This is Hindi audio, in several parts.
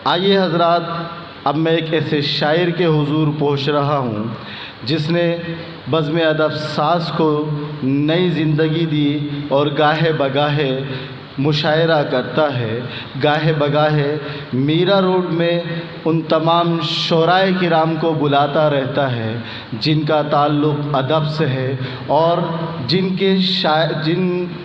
आइए हजरात, अब मैं एक ऐसे शायर के हुजूर पहुंच रहा हूं जिसने बज़्म अदब साज़ को नई ज़िंदगी दी और गाहे बगाहे मुशायरा करता है। गाहे बगाहे मीरा रोड में उन तमाम शोराए किराम को बुलाता रहता है जिनका ताल्लुक़ अदब से है, और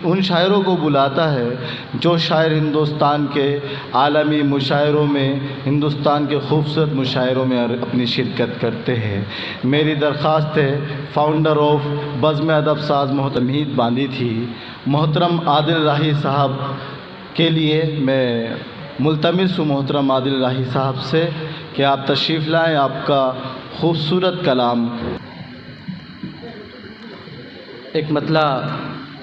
उन शायरों को बुलाता है जो शायर हिंदुस्तान के आलमी मुशायरों में, हिंदुस्तान के खूबसूरत मुशायरों में अपनी शिरकत करते हैं। मेरी दरख्वास्त है फ़ाउंडर ऑफ बज़्म अदब साज़ मोहतरम मीत बांदी थी, मोहतरम आदिल राही साहब के लिए मैं मुल्तमिस हूँ मोहतरम आदिल राही साहब से कि आप तशरीफ़ लाएँ, आपका खूबसूरत कलाम। एक मतला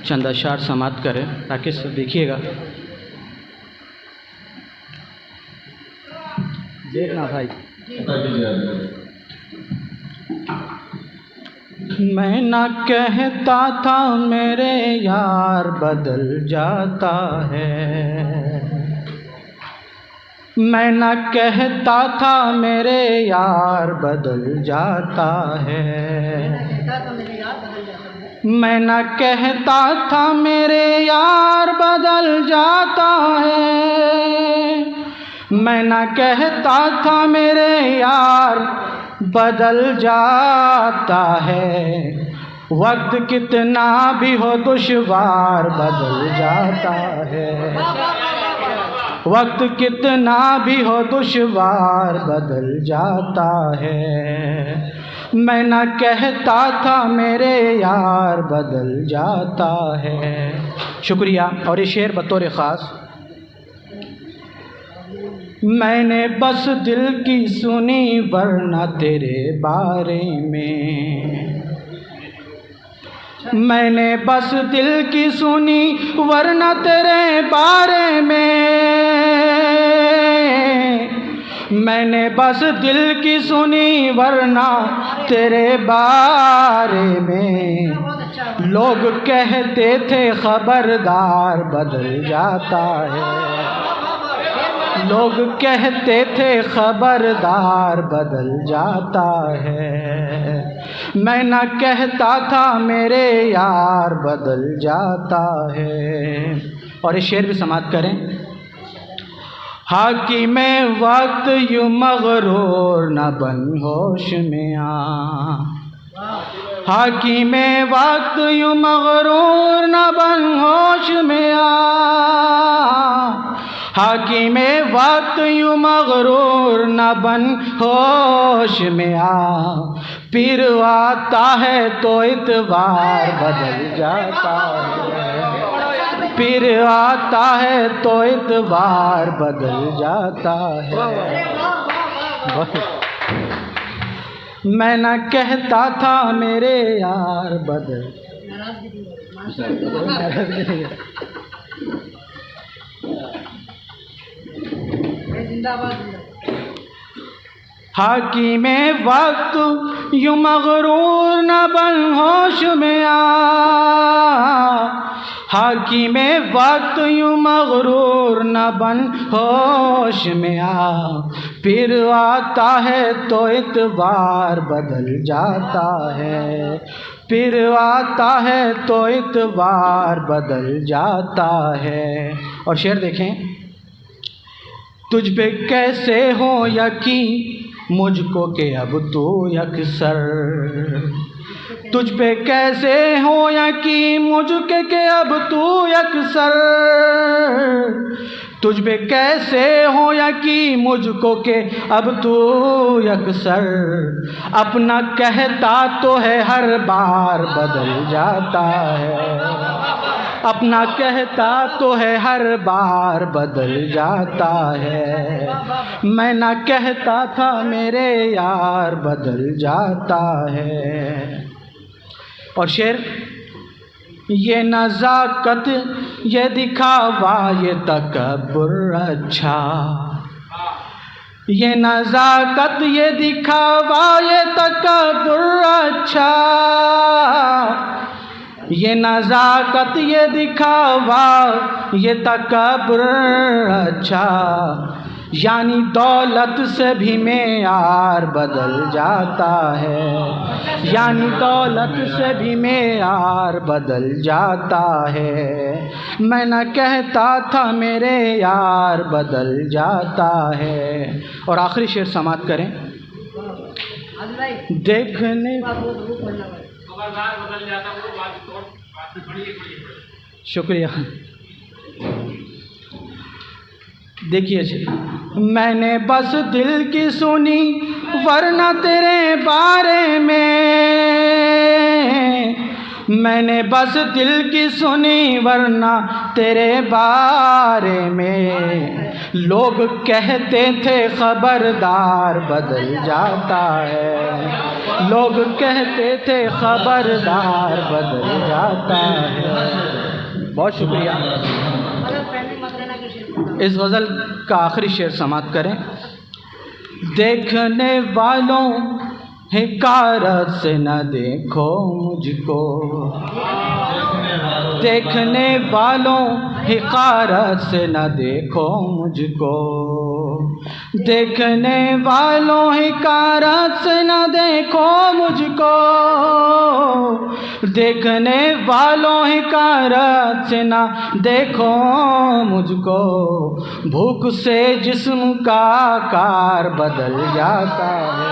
चंद अशार समात करें ताकि सब देखिएगा। देखना भाई। मैं ना कहता था मेरे यार बदल जाता है, मैं ना कहता था मेरे यार बदल जाता है, मैं ना कहता था मेरे यार बदल जाता है, मैं ना कहता था मेरे यार बदल जाता है। वक्त कितना भी हो दुश्वार बदल जाता है, वक्त कितना भी हो दुश्वार बदल जाता है। मैं न कहता था मेरे यार बदल जाता है। शुक्रिया। और ये शेर बतौर ख़ास मैंने बस दिल की सुनी वरना तेरे बारे में, मैंने बस दिल की सुनी वरना तेरे बारे में, मैंने बस दिल की सुनी वरना तेरे बारे में। लोग कहते थे खबरदार बदल जाता है, लोग कहते थे खबरदार बदल जाता है। मैं न कहता था मेरे यार बदल जाता है। और ये शेर भी समाप्त करें। हाकिमे वक्त यूँ मगरूर न बन होश में आ, हाकिमे वक्त यूँ मगरूर न बन होश में आ, हाकिमे वक्त यूँ मगरूर न बन होश में आ। पीर आता है तो इतवार बदल जाता है, पीर आता है तो इतवार बदल जाता है। मैं न कहता था मेरे यार बदल हाकिमे वक्त यूँ मगरूर न बन होश में आ, हाकिमे वक्त यूँ मगरूर न बन होश में आ। फिर आता है तो इतवार बदल जाता है, फिर आता है तो इतवार बदल जाता है। और शेर देखें। तुझ पे कैसे हो यकीन मुझको के अब तो यकसर, तुझ पे कैसे हो यकीन मुझके के अब तू यकसर, तुझ पे कैसे हो यकीन मुझको के अब तू यकसर। अपना कहता तो है हर बार बदल जाता है, अपना कहता तो है हर बार बदल जाता है। मैं ना कहता था मेरे यार बदल जाता है। और शेर। ये नज़ाकत ये दिखावा ये तकब्बुर अच्छा, ये नज़ाकत ये दिखावा ये तकब्बुर अच्छा, ये नज़ाकत ये दिखावा ये तकब्बुर अच्छा। यानी दौलत से भी मेयार बदल जाता है, यानी दौलत से भी मेयार बदल जाता है। मैं न कहता था मेरे यार बदल जाता है। और आखिरी शेर समाप्त करें। देखने शुक्रिया। देखिए जी, मैंने बस दिल की सुनी वरना तेरे बारे में, मैंने बस दिल की सुनी वरना तेरे बारे में। लोग कहते थे खबरदार बदल जाता है, लोग कहते थे खबरदार बदल जाता है। बहुत शुक्रिया। इस गज़ल का आखिरी शेर समाप्त करें। देखने वालों हिकारत से न देखो मुझको, देखने वालों हिकारत से न देखो मुझको, देखने वालों हिकारत से न देखो मुझको, देखने वालों हिकारत से न देखो मुझको। भूख से जिस्म का आकार बदल जाता है,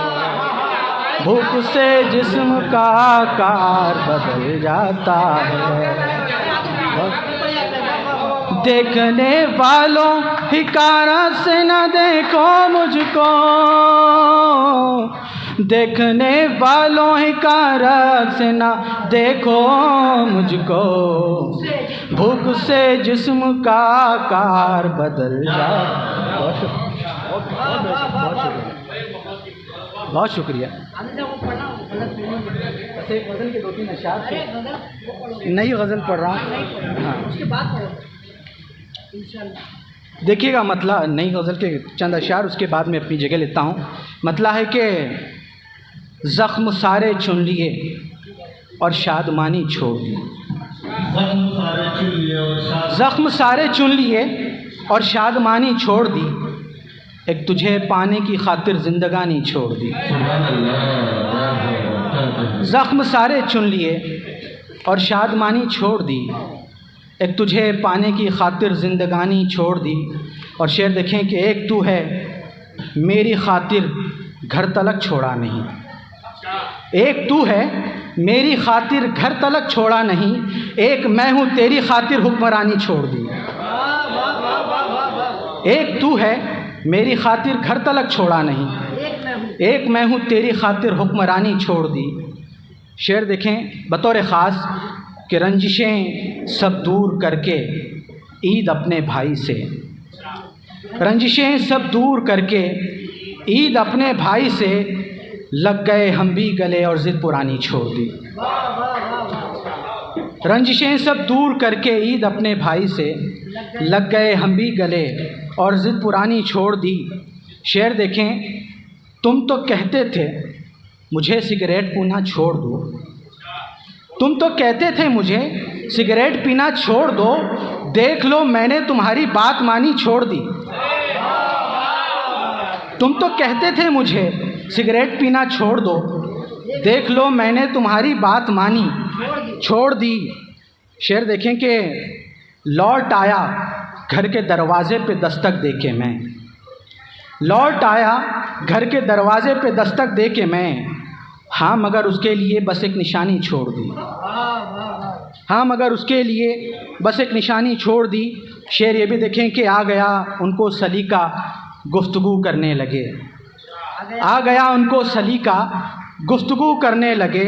भूख से जिस्म का आकार बदल जाता है। देखने वालों हिकारत से न देखो मुझको, देखने वालों हिकारत से न देखो मुझको। भूख से जिस्म का आकार बदल जाता। बहुत शुक्रिया। एक गज़ल के 2-3 अशआर नई गज़ल पढ़ रहा हूँ। हाँ, उसके बाद देखिएगा मतला नई गज़ल के चंद अशआर, उसके बाद मैं अपनी जगह लेता हूँ। मतला है कि ज़ख्म सारे चुन लिए और शादमानी छोड़ दी, ज़ख्म सारे चुन लिए और शादमानी छोड़ दी, एक तुझे पाने की खातिर जिंदगानी छोड़ दी। ज़ख्म सारे चुन लिए और शादमानी छोड़ दी, एक तुझे पाने की खातिर जिंदगानी छोड़ दी। और शेर देखें कि एक तू है मेरी खातिर घर तलक छोड़ा नहीं, एक तू है मेरी खातिर घर तलक छोड़ा नहीं, एक मैं हूँ तेरी खातिर हुक्मरानी छोड़ दी। एक तू है मेरी खातिर घर तलक छोड़ा नहीं, एक मैं हूँ तेरी खातिर हुक्मरानी छोड़ दी। शेर देखें बतौर ख़ास कि रंजिशें सब दूर करके ईद अपने भाई से, रंजिशें सब दूर करके ईद अपने भाई से, लग गए हम भी गले और ज़िद पुरानी छोड़ दी। रंजिशें सब दूर करके ईद अपने भाई से, लग गए हम भी गले और ज़िद पुरानी छोड़ दी। शेर देखें तुम तो कहते थे मुझे सिगरेट पीना छोड़ दो, तुम तो कहते थे मुझे सिगरेट पीना छोड़ दो, देख लो मैंने तुम्हारी बात मानी छोड़ दी। तुम तो कहते थे मुझे सिगरेट पीना छोड़ दो, देख लो मैंने तुम्हारी बात मानी छोड़ दी। शेर देखें कि लौट आया घर के दरवाज़े पे दस्तक दे के मैं, लौट आया घर के दरवाज़े पे दस्तक दे के मैं, हाँ मगर उसके लिए बस एक निशानी छोड़ दी, हाँ मगर उसके लिए बस एक निशानी छोड़ दी। शेर ये भी देखें कि आ गया उनको सलीका गुफ्तगू करने लगे, आ गया उनको सलीका गुफ्तगू करने लगे,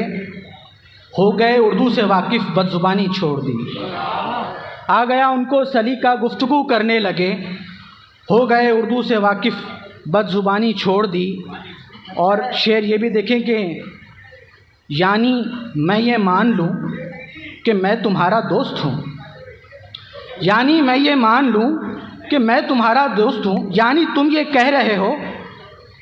हो गए उर्दू से वाकिफ़ बदज़ुबानी छोड़ दी। आ गया उनको सलीका गुफ्तगू करने लगे, हो गए उर्दू से वाकिफ़ बदज़ुबानी छोड़ दी। और शेर ये भी देखें कि यानी मैं ये मान लूँ कि मैं तुम्हारा दोस्त हूँ, यानी मैं ये मान लूँ कि मैं तुम्हारा दोस्त हूँ, यानी तुम ये कह रहे हो,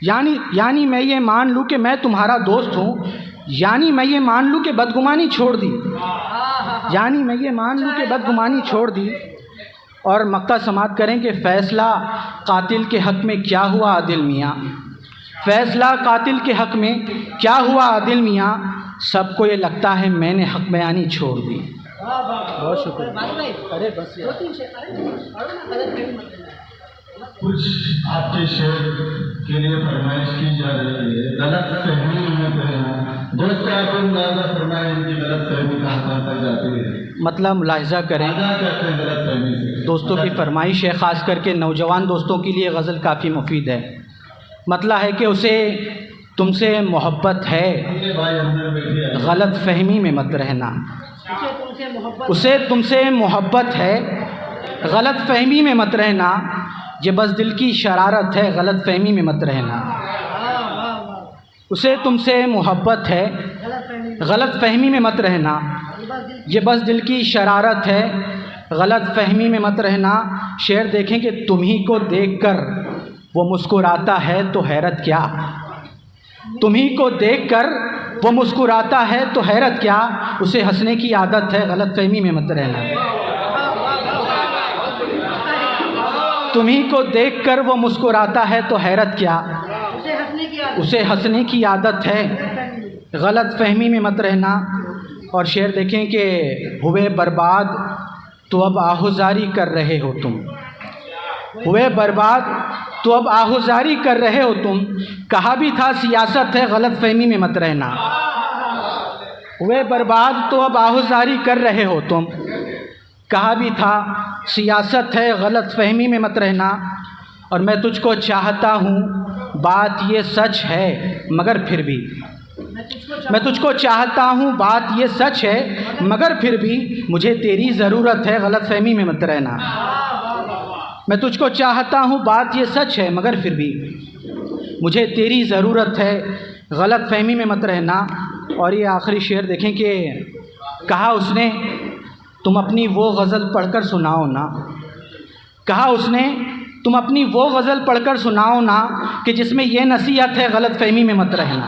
यानी मैं ये मान लूँ कि मैं तुम्हारा दोस्त हूँ, यानी मैं ये मान लूँ कि बदगुमानी छोड़ दी, यानी मैं ये मान लूँ कि बदगुमानी छोड़ दी। और मक्ता समात करें कि फ़ैसला कातिल के हक़ में क्या हुआ आदिल मियाँ, फ़ैसला कातिल के हक़ में क्या हुआ आदिल मियाँ, सबको ये लगता है मैंने हक़ बयानी छोड़ दी। बहुत शुक्रिया। अरे बस कुछ आपके शेर के लिए फरमाइश की जा रही है, गलत फहमी में कहना। दोस्त आप अंदाज़ा फरमाएं इनकी गलत फहमी कहाँ तक जाती है, मतलब मुलाहिज़ा करें गलत फहमी से। दोस्तों की फरमाइश है, ख़ास करके नौजवान दोस्तों के लिए गज़ल काफ़ी मुफीद है। मतलब है कि उसे तुमसे मोहब्बत है, गलत फहमी में मत रहना। उसे तुमसे मोहब्बत है, गलत फहमी में मत रहना। ये बस दिल की शरारत है, गलत फहमी में मत रहना। उसे तुमसे मोहब्बत है, गलत फहमी में मत रहना। ये बस दिल की शरारत है, गलत फहमी में मत रहना। शेर देखें कि तुम्ही को देखकर वो मुस्कुराता है तो हैरत क्या, तुम्ही को देखकर वो मुस्कुराता है तो हैरत क्या। उसे हंसने की आदत है, गलत फहमी में मत रहना। तुम्ही को देखकर वो मुस्कुराता है तो हैरत क्या, उसे हंसने की आदत है, गलत फहमी में मत रहना। और शेर देखें कि हुए बर्बाद तो अब आहुजारी कर रहे हो तुम, हुए बर्बाद तो अब आहुजारी कर रहे हो तुम। कहा भी था सियासत है, गलत फहमी में मत रहना। हुए बर्बाद तो अब आहुजारी कर रहे हो तुम। कहा भी था सियासत है, गलत फहमी में मत रहना। और मैं तुझको चाहता हूँ, बात ये सच है मगर फिर भी, मैं तुझको चाहता हूँ, बात ये सच है मगर फिर भी मुझे तेरी ज़रूरत है, गलत फहमी में मत रहना। मैं तुझको चाहता हूँ, बात ये सच है मगर फिर भी मुझे तेरी ज़रूरत है, गलत फहमी में मत रहना। और ये आखिरी शेर देखें कि कहा उसने तुम अपनी वो गज़ल पढ़कर सुनाओ ना, कहा उसने तुम अपनी वो गज़ल पढ़कर सुनाओ ना कि जिसमें ये नसीहत है, गलत फहमी में मत रहना।